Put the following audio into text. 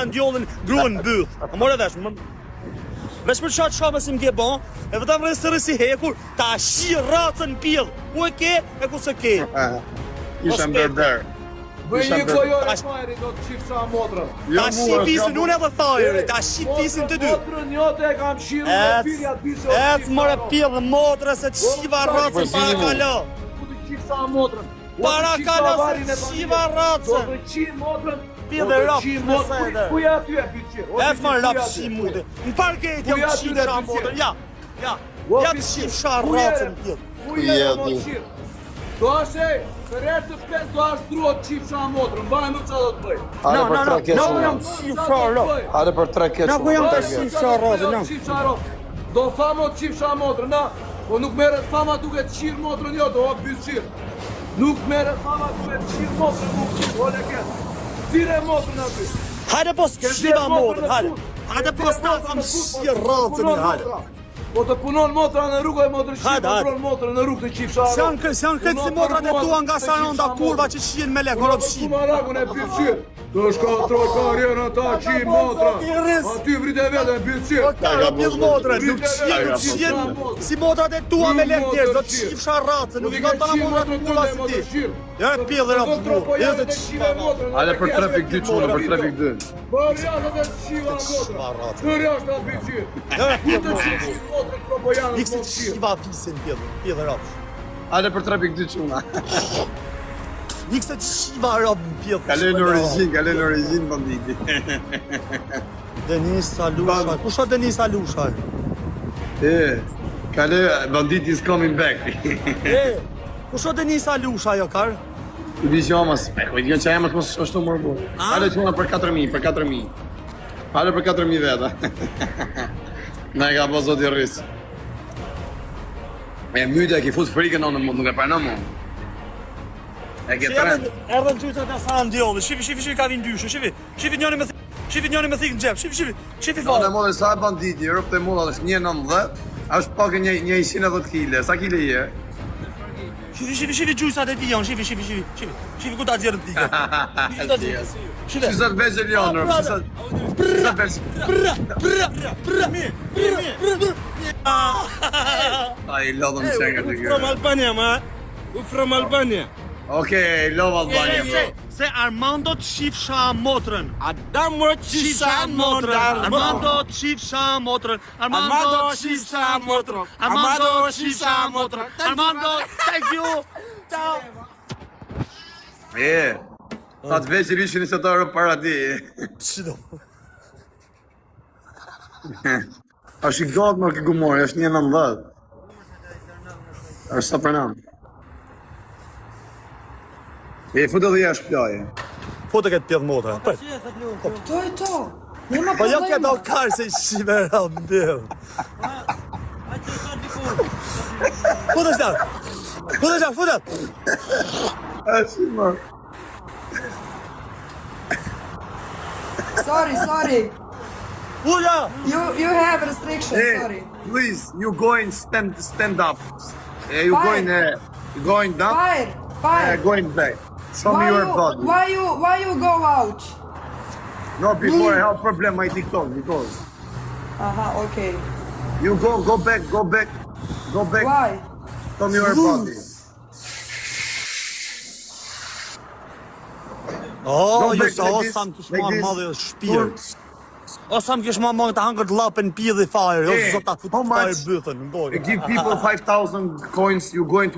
ndjollin gruan mbyll. A morë vesh. Vesh për çat shama si më ke bon, e vetëm rësi hekur, ta shi racën pill. Ku e ke, e ku se ke. Isha ndër. Bëj një kojore fajri do të qifë qa motrën. Ta shi pisin unë edhe thajri, ta shi pisin të dy. Motrën jote e kam shiru me pirja të bisë. Ec mëre pillë motrë se të shiva racën para kalo. Du të qifë qa motrën. Para kalo se të shiva racën. Do të qifë motrën. Pillë rap në sejde. Kuja aty e biqirë. Ec më rap shi mute. Në parket jam të shive qa motrën, ja. Ja të shive qa racën pillë. Kuja e motrën. Do ashe, për e të 5 do ashtë druat qifë qa motrën, bajnë nuk qa do të bëj. Na ku jam të shive qa racën. Hajde për 3 kesë. Na ku jam të shive qa racën, Do fama të qifë qa motrën, na. Po nuk meret fama duke të qirë motrën jo, do hapë bysë qirë. Nuk meret fama duke të qirë motrën, nuk qirë, hole ketë. Tire motrën aty. Hajde pos shiva motrën, hajde. Hajde pos na kam shive racën, hajde. Po të punon motra në rrugë e motrë shqipë, po punon motra në rrugë të qifë sharo. Se janë këtë si motrat e tua nga Saronda kurva që shien me lek, në Shqipë marakun e bysqirë. Të shka trokarjen ata qi motra. Aty vrit e vete e bysqirë. Ka pjell motrën, nuk shien si motrat e tua me lek tjerë, do të shqip sharracën, nuk i ka të në motrat kurva si ti. Ja e pjell dhe rapë tru, ja se të shiva motrën. Hajde për trafik 2 çuna, për trafik 2. Për jashtë dhe të shiva motrën. Për jashtë dhe bysqirë. Ja e pjell Të qifë motrën propojanë Ikë si të shiva fisin pjell dhe rapë. Hajde për trafik 2 çuna. Ikë se të shiva rapë pjell. Kaloj në origin banditi. Denis Alushaj, ku shë Denis Alushaj? Kaloj banditi is coming back. Ku shë Denis Alushaj, jo karë? Të di që amas, ko i dion që amas mos është të mërë bu. Hajde çuna për 4.000, për 4.000. Hajde për 4.000 veta. Na e ka po zoti rrisë. E myte e ki fut frikën në mund, nuk e parë në mund. E ke trend. Erdhën gjyqat e sa ndjolli, shifi ka vinë dyshë, shifi njoni me thikë në gjep, shifi Në falë. modë sa banditi, Europë të mund është 1.90, është pak një 110 kile, sa kile i e? Shifi gjyqat e ti janë, shifi ku ta dzjerën ti. Shifi. Qysat veç e ljonë, qysat veç. A i lodhëm qenga të kjo. From Albania, ma. From Albania. Okej, love Albania. Se Armando të shifsha motrën. Adam më qisha motrën. Armando të shifsha motrën. Armando qisha motrën. Armando qisha motrën. Armando, thank you. Ciao. Ta të veç i rishin i se të arë para ti. Shido. është i gotë më këtë gumori, është 1.90. është sa për nam. Futë edhe jashtë plaje. Foto këtë pjellë motra. To. Po jo këtë dal karë se i shive rëmë bërë. Foto shtarë. Foto. është i më. Sorry. Uja! You have restrictions, sorry. Please, you going stand up. You going down? Fire. Going back. Show me your body. Why you go out? No, before I have problem my TikTok because Okay. you go back. Why? Show me your body. Ju sa osam kësh ma madhe shpirë. Osam kësh ma madhe të hangër të lapën pjellë i fire. Jo, zota të fajrë bëthën. Give people 5,000 coins, you going to